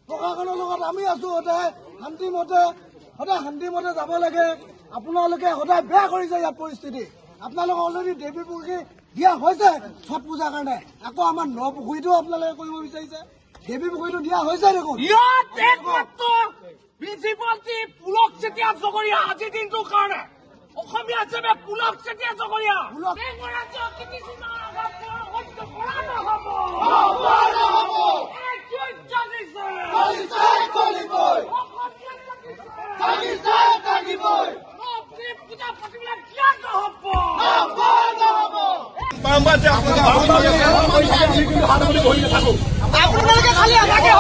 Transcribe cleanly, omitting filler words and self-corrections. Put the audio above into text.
প্ৰশাসনৰ লগত আমি আছো সদায় শান্তিমতে যাব লাগে। আপোনালোকে সদায় বেয়া কৰিছে ইয়াত পৰিস্থিতি। আপোনালোকে অলৰেডি দেৱী পুখুৰী দিয়া হৈছে ছট পূজাৰ কাৰণে, আকৌ আমাৰ ন পুখুৰীটো আপোনালোকে কৰিব বিচাৰিছে। দেৱী পুখুৰীটো দিয়া হৈছে দেখোন। পুলক চেতিয়া জগৰীয়া আজিৰ দিনটোৰ কাৰণে অসমীয়া হিচাপে পুলক চেতিয়া জগৰীয়া আপোনালোকে খালি আমাকে